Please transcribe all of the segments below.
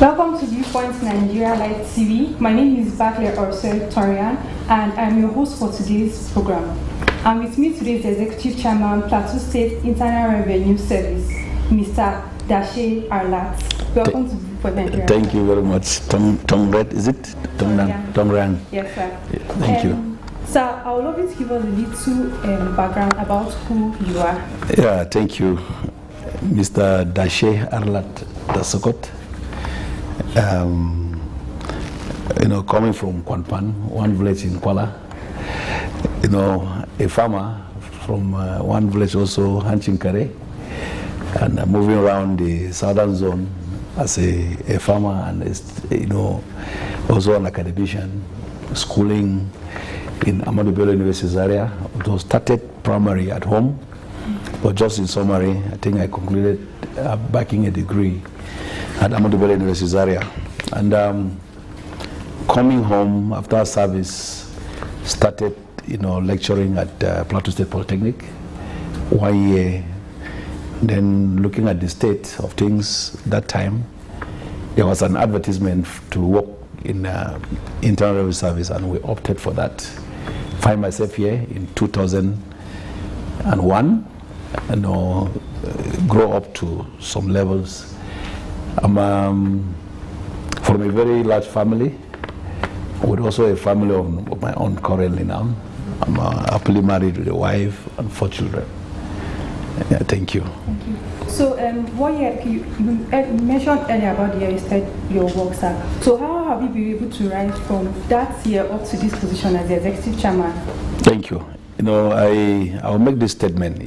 Welcome to ViewPointNigeria Live TV. My name is Bakle or Tongriang, and I'm your host for today's program. And with me today is the Executive Chairman, Plateau State Internal Revenue Service, Mr. Dashe Arlat. Welcome to ViewPointNigeria. Thank you very much. Tongriang, is it? Tongriang. Yes, sir. Yeah, thank you. Sir, I would love you to give us a little background about who you are. Yeah, thank you. Mr. Dashe Arlat Dashe. Coming from Kwanpan, one village in Kuala, a farmer from one village also, Hanchinkare, and moving around the southern zone as a farmer and, also an academician, schooling in Ahmadu Bello University's area. So started primary at home, but just in summary, I think I concluded backing a degree at Ahmadu Bello University's area. And coming home after service, started, lecturing at Plateau State Polytechnic 1 year. Then looking at the state of things that time, there was an advertisement to work in internal revenue service, and we opted for that. Find myself here in 2001, grow up to some levels. I'm from a very large family, with also a family of my own currently now. I'm happily married with a wife and 4 children. Yeah, thank you. Thank you. So, what year, you mentioned earlier about the year you started your work, sir. So, how have you been able to rise from that year up to this position as the executive chairman? Thank you. I will make this statement.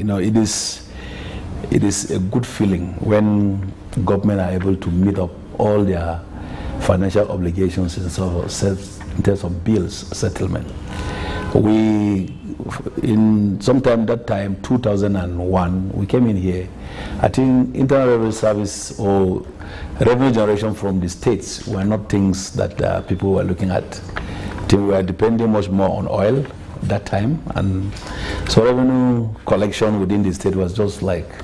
It is a good feeling when government are able to meet up all their financial obligations in terms of bills settlement. In sometime that time, 2001, we came in here. I think internal revenue service or revenue generation from the states were not things that people were looking at. I think we were depending much more on oil that time, and so revenue collection within the state was just like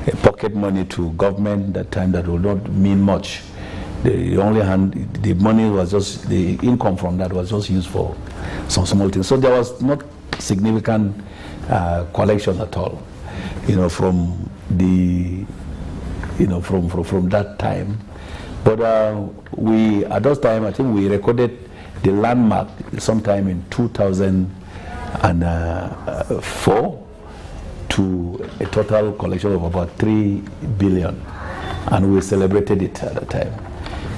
a pocket money to government that time that would not mean much. The money was just, the income from that was just used for some small things. So there was not significant collection at all, from the, from that time. But at that time, I think we recorded the landmark sometime in 2004 to a total collection of about 3 billion, and we celebrated it at the time.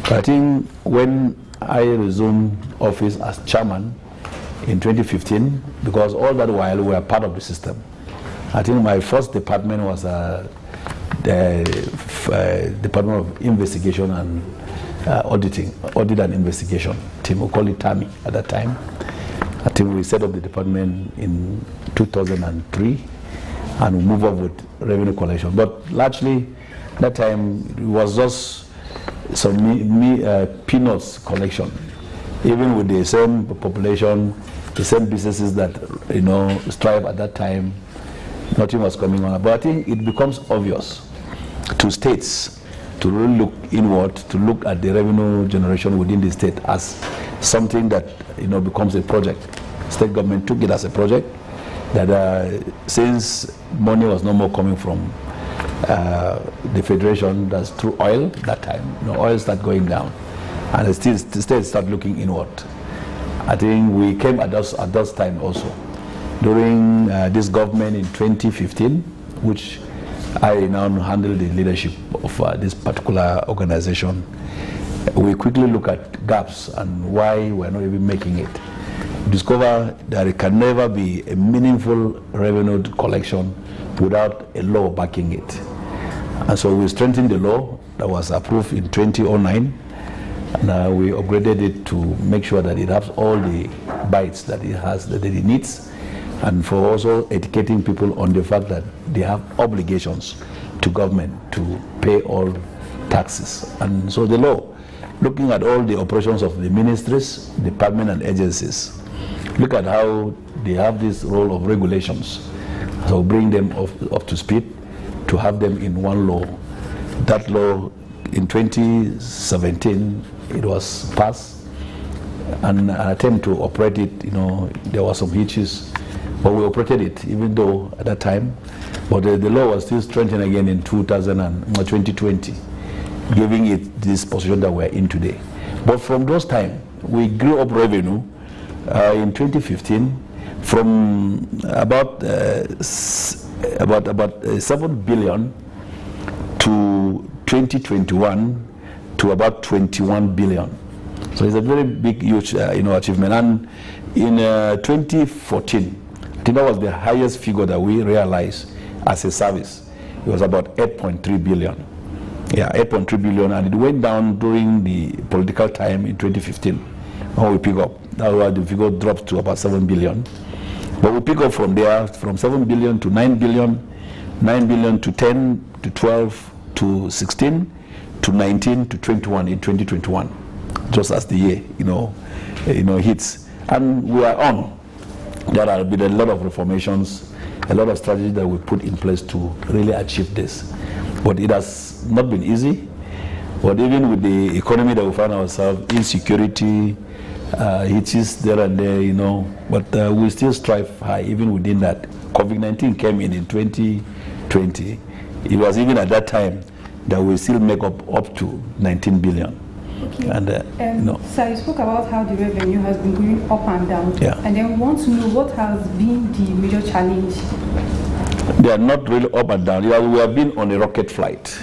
I think when I resumed office as chairman in 2015, because all that while we were part of the system, I think my first department was the Department of Investigation and Audit and Investigation team. We call it TAMI at that time. I think we set up the department in 2003, and we moved up with revenue collection. But largely, that time it was just some peanuts collection. Even with the same population, the same businesses that strive at that time, nothing was coming on. But I think it becomes obvious to states to really look inward, to look at the revenue generation within the state as something that becomes a project. State government took it as a project that since money was no more coming from the federation, that's through oil that time. Oil started going down, and the state started looking inward. I think we came at that time also. During this government in 2015, which I now handle the leadership of this particular organization, we quickly look at gaps and why we're not even making it. Discover that it can never be a meaningful revenue collection without a law backing it. And so we strengthened the law that was approved in 2009, and we upgraded it to make sure that it has all the bites that it has, that it needs, and for also educating people on the fact that they have obligations to government to pay all taxes. And so the law, looking at all the operations of the ministries, department and agencies, look at how they have this role of regulations. So bring them up to speed to have them in one law. That law in 2017, it was passed, and an attempt to operate it, there were some hitches, but we operated it, even though at that time, but the law was still strengthened again in 2020, giving it this position that we're in today. But from those times, we grew up revenue in 2015 from about 7 billion to 2021 to about 21 billion. So it's a very big, huge, achievement. And in 2014, I think that was the highest figure that we realized as a service. It was about 8.3 billion. Yeah, 8.3 billion, and it went down during the political time in 2015 when we pick up. That's why the figure dropped to about 7 billion. But we pick up from there, from 7 billion to 9 billion, 9 billion to 10 to 12 to 16 to 19 to 21 in 2021, just as the year, hits. And we are on. There have been a lot of reformations, a lot of strategies that we put in place to really achieve this. But it has not been easy. But even with the economy that we find ourselves, insecurity, hitches there and there, but we still strive high even within that. COVID-19 came in 2020. It was even at that time that we still make up to 19 billion. Okay. And So you spoke about how the revenue has been going up and down. Yeah. And then we want to know what has been the major challenge. They are not really up and down. We have been on a rocket flight,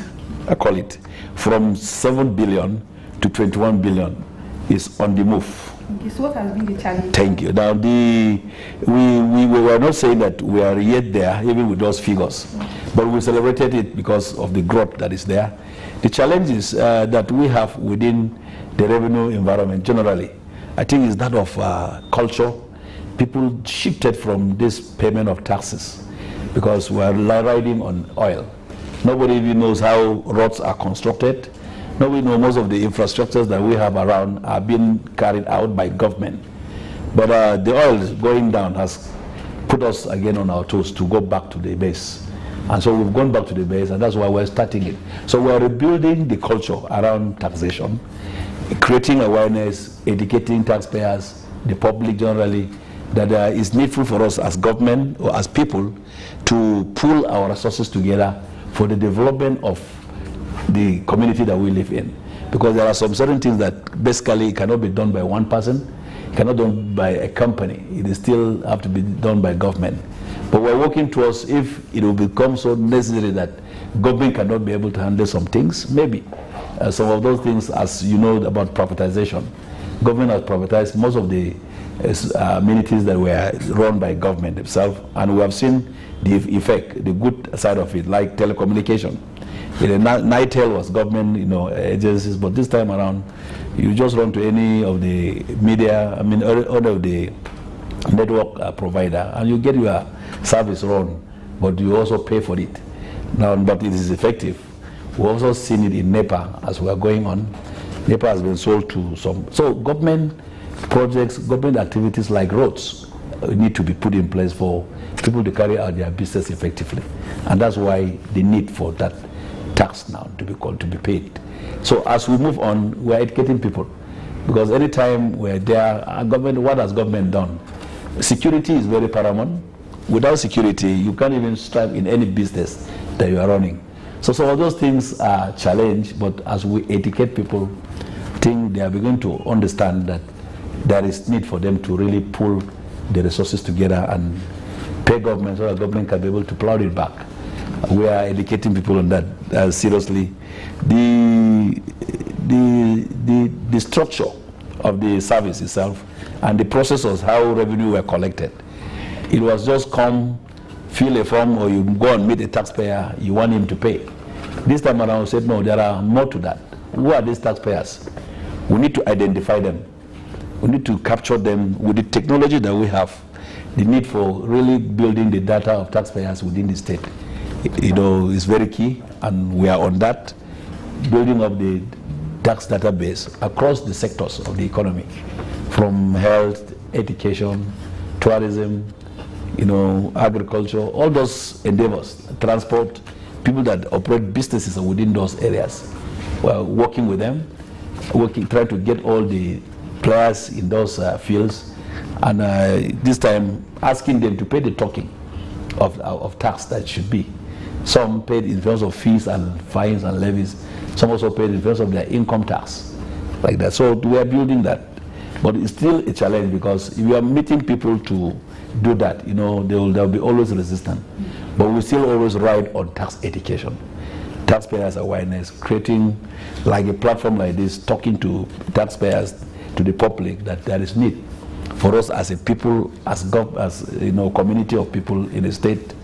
I call it, from 7 billion to 21 billion is on the move. Okay, so what has been the challenge? Thank you. Now, we were not saying that we are yet there, even with those figures, but we celebrated it because of the growth that is there. The challenges that we have within the revenue environment generally, I think, is that of culture. People shifted from this payment of taxes because we are riding on oil. Nobody even knows how roads are constructed. Nobody knows most of the infrastructures that we have around are being carried out by government. But the oil going down has put us again on our toes to go back to the base. And so we've gone back to the base, and that's why we're starting it. So we're rebuilding the culture around taxation, creating awareness, educating taxpayers, the public generally, that it's needful for us as government or as people to pool our resources together for the development of the community that we live in. Because there are some certain things that basically cannot be done by one person, cannot be done by a company. It still have to be done by government. But we're working towards, if it will become so necessary that government cannot be able to handle some things, maybe. Some of those things, as you know about privatization, government has privatized most of the amenities that were run by government itself, and we have seen the effect, the good side of it, like telecommunication. Nitel was government, agencies, but this time around, you just run to any of the media, all of the network provider, and you get your service run, but you also pay for it. Now, but it is effective. We've also seen it in NEPA as we are going on. NEPA has been sold to some. So government projects, government activities like roads need to be put in place for people to carry out their business effectively. And that's why the need for that tax now to be paid. So as we move on, we're educating people. Because anytime we're there, what has government done? Security is very paramount. Without security, you can't even strive in any business that you are running. So some of those things are challenged, but as we educate people, I think they are beginning to understand that there is need for them to really pull the resources together and pay government so that government can be able to plow it back. We are educating people on that seriously. The structure of the service itself and the process of how revenue were collected. It was just come, fill a form, or you go and meet a taxpayer, you want him to pay. This time around we said, no, there are more to that. Who are these taxpayers? We need to identify them. We need to capture them with the technology that we have. The need for really building the data of taxpayers within the state, is very key, and we are on that, building up the tax database across the sectors of the economy, from health, education, tourism, agriculture, all those endeavors, transport, people that operate businesses within those areas. working with them, trying to get all the players in those fields, and this time asking them to pay the talking of tax that should be. Some paid in terms of fees and fines and levies. Some also paid in terms of their income tax, like that. So we are building that, but it's still a challenge, because if you are meeting people to do that, you know, they'll be always resistant. But we still always ride on tax education, taxpayers awareness, creating like a platform like this, talking to taxpayers, to the public, that there is need for us as a people, as you know, community of people in the state,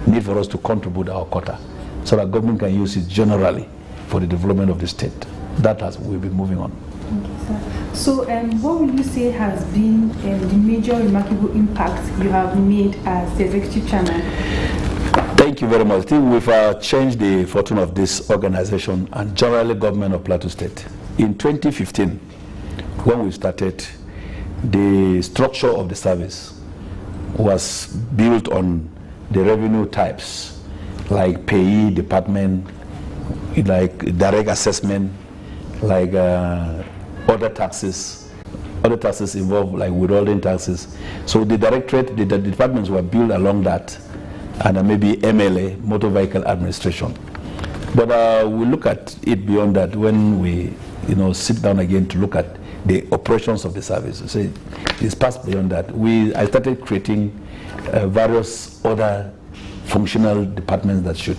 need for us to contribute our quota, so that government can use it generally for the development of the state. That has we've been moving on. Okay, so what would you say has been the major remarkable impact you have made as the executive chairman? Thank you very much. I think we've changed the fortune of this organization and generally government of Plateau State. In 2015, when we started, the structure of the service was built on the revenue types, like payee department, like direct assessment, like other taxes. Other taxes involve like withholding taxes. So the directorate, the departments were built along that, and maybe MLA, motor vehicle administration. But we look at it beyond that when we, you know, sit down again to look at the operations of the service. So it's passed beyond that. I started creating various other functional departments that should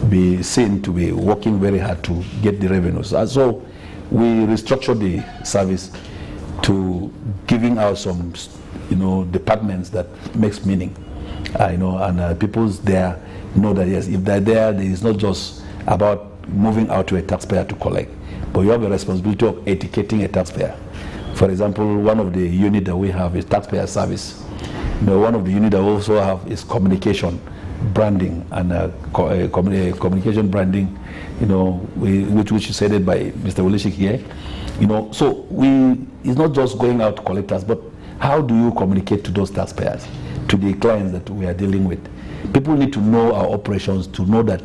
be seen to be working very hard to get the revenues. So we restructured the service to giving out some, you know, departments that makes meaning, you know, and people there know that yes, if they're there, it's not just about moving out to a taxpayer to collect, but you have a responsibility of educating a taxpayer. For example, one of the units that we have is taxpayer service. You know, one of the units that we also have is communication, branding, and communication branding, you know, which is headed by Mr. Wolishik here. You know, so it's not just going out to collect tax, but how do you communicate to those taxpayers, to the clients that we are dealing with? People need to know our operations, to know that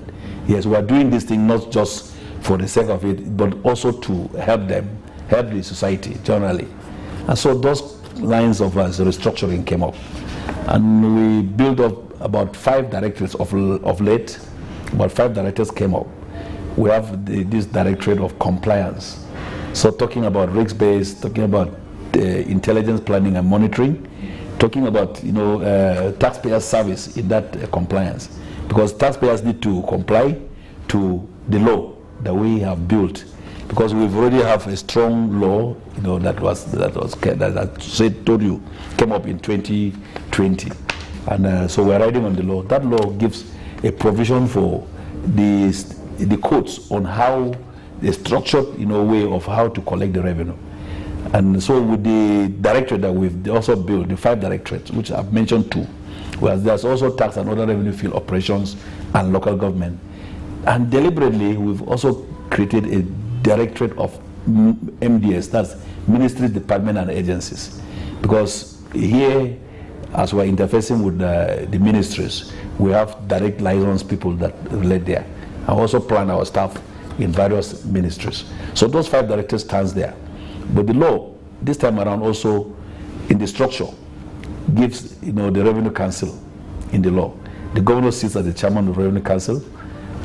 yes, we are doing this thing not just for the sake of it, but also to help them, help the society generally. And so those lines of restructuring came up, and we built up about 5 directorates of late. About 5 directors came up. We have this directorate of compliance, so talking about risk-based, talking about intelligence planning and monitoring, talking about, you know, taxpayer service in that compliance, because taxpayers need to comply to the law that we have built, because we've already have a strong law, you know, that told you came up in 2020, and so we're riding on the law. That law gives a provision for the codes on how the structured, you know, way of how to collect the revenue. And so with the directorate that we've also built, the 5 directorates, which I've mentioned 2, whereas there's also tax and other revenue field operations and local government. And deliberately, we've also created a directorate of MDS, that's Ministries, Department and Agencies. Because here, as we're interfacing with the ministries, we have direct liaison people that relate there. And also plan our staff in various ministries. So those 5 directors stands there. But the law, this time around also, in the structure, gives, you know, the Revenue Council in the law. The governor sits as the chairman of the Revenue Council,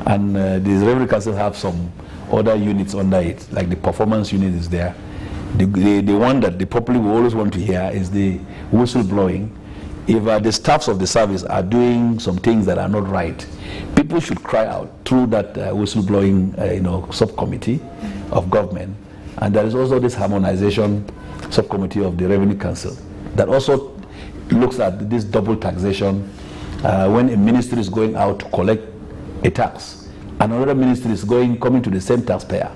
and the Revenue Council have some other units under it, like the performance unit is there. The one that the public will always want to hear is the whistleblowing. If the staffs of the service are doing some things that are not right, people should cry out through that whistleblowing, you know, subcommittee of government. And there is also this harmonization subcommittee of the Revenue Council that also looks at this double taxation when a ministry is going out to collect a tax, and another ministry is coming to the same taxpayer.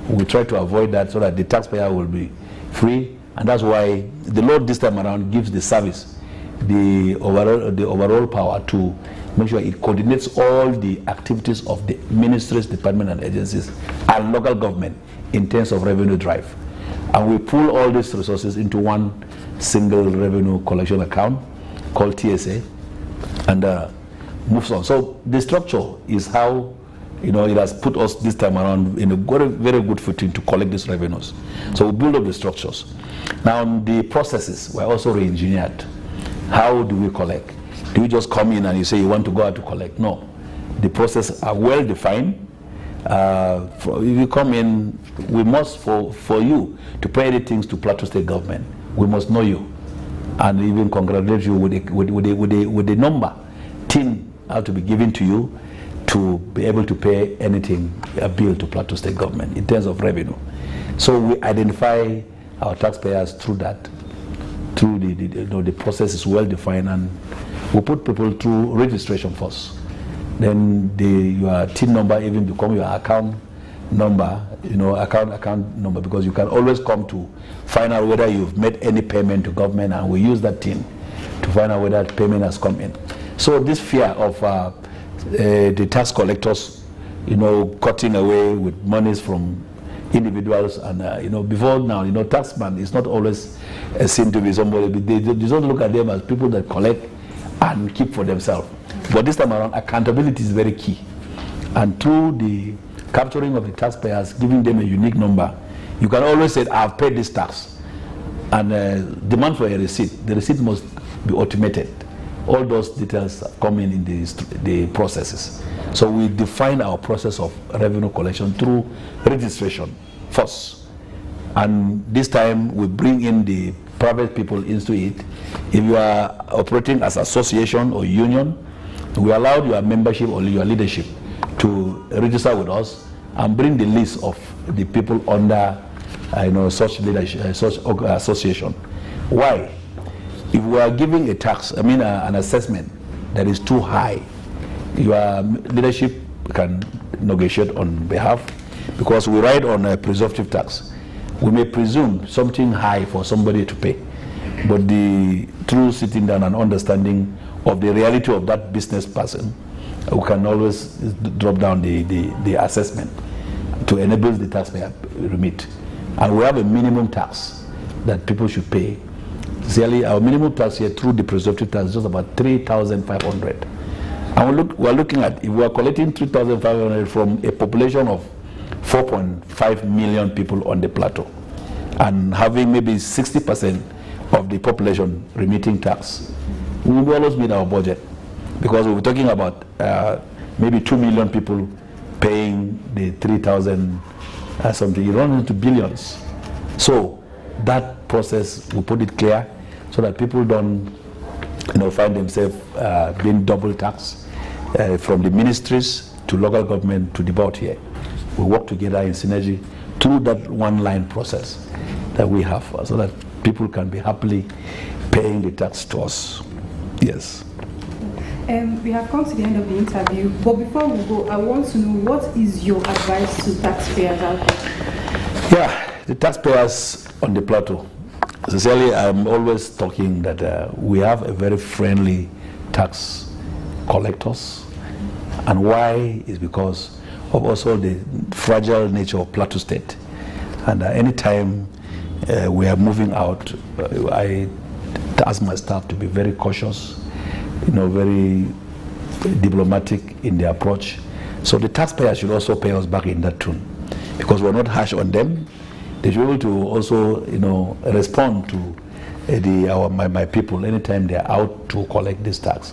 We try to avoid that so that the taxpayer will be free, and that's why the law this time around gives the service the overall power to make sure it coordinates all the activities of the ministries, department and agencies and local government in terms of revenue drive. And we pool all these resources into one single revenue collection account called TSA, and moves on. So the structure is how you know, it has put us this time around in a very, very good footing to collect these revenues. So we build up the structures. Now the processes were also re-engineered. How do we collect? Do you just come in and you say you want to go out to collect? No. The processes are well defined. If you come in, we must, for you to pay anything to Plateau State government, we must know you and even congratulate you with a number, TIN have to be given to you to be able to pay anything, a bill to Plateau State government in terms of revenue. So we identify our taxpayers through that, through the process is well defined, and we put people through registration first. Then your TIN number even become your account number, you know, account number, because you can always come to find out whether you've made any payment to government, and we use that TIN to find out whether payment has come in. So this fear of the tax collectors, you know, cutting away with monies from individuals, and you know, before now, you know, taxman is not always seen to be somebody. They don't look at them as people that collect and keep for themselves. But this time around, accountability is very key, and through the capturing of the taxpayers, giving them a unique number, you can always say, "I've paid this tax," and demand for a receipt. The receipt must be automated. All those details come in the processes. So we define our process of revenue collection through registration first. And this time we bring in the private people into it. If you are operating as association or union, we allow your membership or your leadership to register with us and bring the list of the people under such leadership, such association. Why? If we are giving a tax, an assessment that is too high, your leadership can negotiate on behalf, because we ride on a presumptive tax. We may presume something high for somebody to pay, but through sitting down and understanding of the reality of that business person, we can always drop down the assessment to enable the taxpayer remit. And we have a minimum tax that people should pay. Really, our minimum tax here through the presumptive tax is just about 3,500. And we're looking at, if we are collecting 3,500 from a population of 4.5 million people on the plateau, and having maybe 60% of the population remitting tax, we will always meet our budget, because we're talking about maybe 2 million people paying the 3,000 something. You run into billions. So that process, we put it clear so that people don't find themselves being double taxed from the ministries to local government to the board here. We work together in synergy through that one line process that we have, so that people can be happily paying the tax to us. Yes. We have come to the end of the interview, but before we go, I want to know, what is your advice to taxpayers out there? Yeah, the taxpayers on the plateau. Sincerely, I'm always talking that we have a very friendly tax collectors, and why is because of also the fragile nature of Plateau State. And anytime we are moving out, I ask my staff to be very cautious, very diplomatic in their approach. So the taxpayers should also pay us back in that tune, because we're not harsh on them. They should be able to also, respond to my people anytime they're out to collect this tax.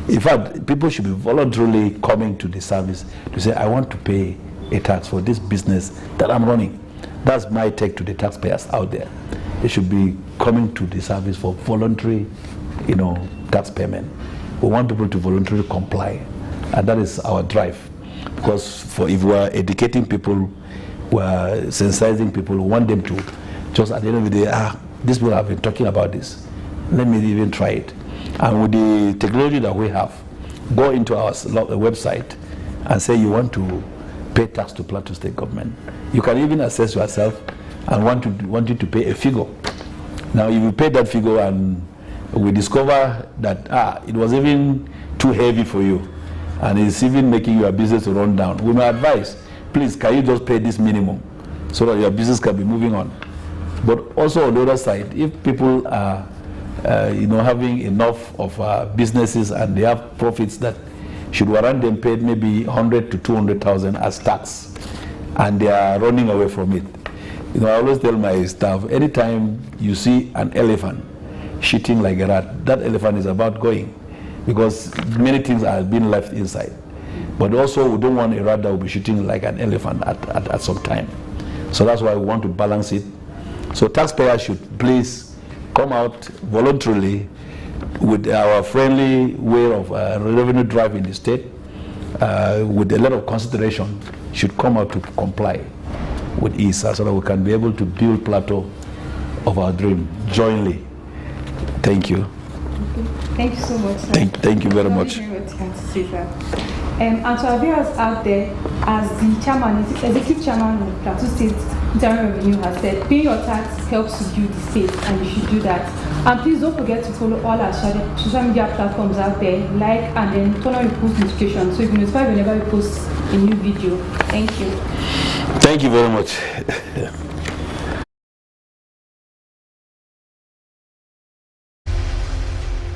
In fact, people should be voluntarily coming to the service to say, I want to pay a tax for this business that I'm running. That's my take to the taxpayers out there. They should be coming to the service for voluntary, tax payment. We want people to voluntarily comply, and that is our drive. Because if we are educating people, we are sensitizing people, we want them to just at the end of the day, these people have been talking about this, let me even try it. And with the technology that we have, go into our website and say you want to pay tax to Plateau State government. You can even assess yourself and want you to pay a figure. Now, if you pay that figure and we discover that it was even too heavy for you, and it's even making your business to run down, we may advise, please, can you just pay this minimum so that your business can be moving on. But also on the other side, if people are having enough of businesses and they have profits that should warrant them paid maybe 100 to 200,000 as tax, and they are running away from it. You know, I always tell my staff, anytime you see an elephant shitting like a rat, that elephant is about going, because many things are being left inside. But also, we don't want a rat that will be shitting like an elephant at some time. So that's why we want to balance it. So taxpayers should please come out voluntarily with our friendly way of revenue drive in the state, with a lot of consideration, should come out to comply with ESA so that we can be able to build plateau of our dream jointly. Thank you. Thank you so much, sir. Thank you very much. And to our viewers out there, as the chairman, executive chairman of Plateau State Internal Revenue has said, paying your tax helps to build the state, and you should do that. And please don't forget to follow all our social media platforms out there, like and then turn on your post notifications so you can notify whenever we post a new video. Thank you. Thank you very much.